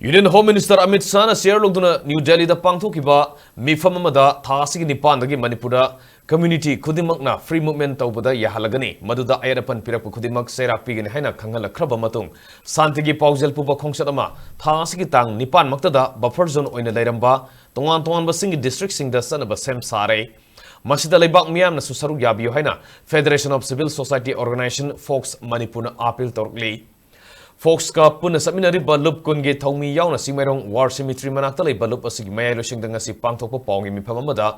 Union Home Minister Amit Shah na share logduna New Delhi da pangthokiba mifam amada thasigi nipandagi Manipura community khudimakna free movement tawbada yahalagani maduda ayarapan pirakpu khudimak serak pigani haina khangalakraba matung santigi paujel puba Khongchat ama thasigi tang nipan maktada buffer zone oina leiramba tongan basingi district singda sanaba sem Sarey Masida leibak miyam na susaru yabiyo haina Federation of Civil Society Organization Focs Manipur na appeal torkli Focs ka puna saminari balup kunge thongmi yauna simerong war cemetery manakta lei balup asigi mayai losingda ngasi pangthokpa pawngi mifam amada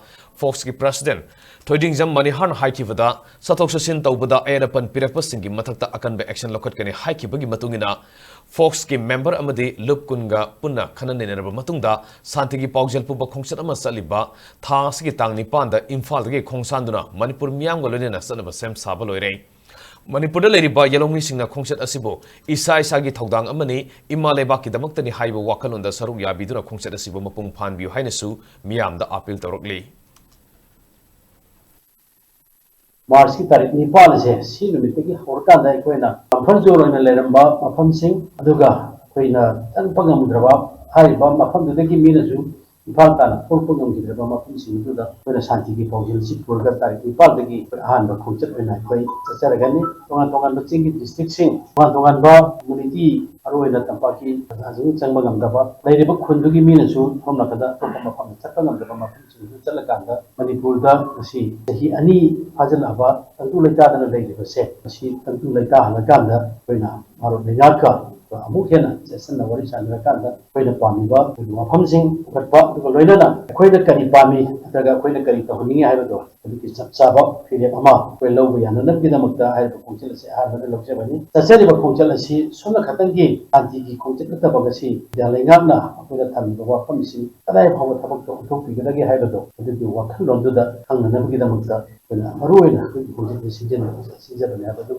Focs ki president thoiding jam manihan haikibada sathok sasin tawbada ayarapan pirakpa singi mathakta akanba action lokhatkani haikibagi matungina Focs ki member amadi lup kunga puna khananenaraba matungda santigi paujel puba Khongchat ama saliba thasigi tangni panda Imphal gi khongsanduna Manipur miyamga loinena sanaba sem saba loire Manipur leriba yalongmi singna Khongchat asibo isa isagi thaudang amani imaleba ki damaktani haiba wakalonda saruk yabiduna Khongchat asibo mapung phanbiu hainasu miyamda appeal torokli March ki tarik nipal se si numitagi horkanda aikoina mafam joroina leramba mafam sing aduga koina tan pangamdraba hariba mafam dudagi minasu Imphal tana purpungam gidraba mafam sing duda koina santi ki paujil sipurga tarik nipal dagi ahan ba Khongchat oina koi chacharagani tongan bachingi district sing tongan ba community aroina tampaki azung changba ngamdaba leiriba khundugi minasu homna kada mafam chakka ngamdaba mafam sing chalakanda Manipur da si hi ani Hajalaba, tentu lekat dan lagi bersih. Masih tentu lekat halakanda, kena marut lenyaka. Mungkin sesen nawari sandakan da, kena pamiba, kena pamsing, kerpa, kalau ina kena kari pami, atau kena kari tahuningi hai betul. Jadi kita sabab, pilih ama, kena lau yang nanti kita mukta hai Khongchat si har nanti lau siapa ni. Tapi di Khongchat si, soalnya katangi anti di Khongchat kita bagasi, dia lengah na, kena thami bawa pamsing. Ada yang bawa tabak tu pikir lagi hai betul. Jadi wakil lalu dah, hang nanti kita mukta. Kena maruina Khongchat si jen, si jen ni apa tu.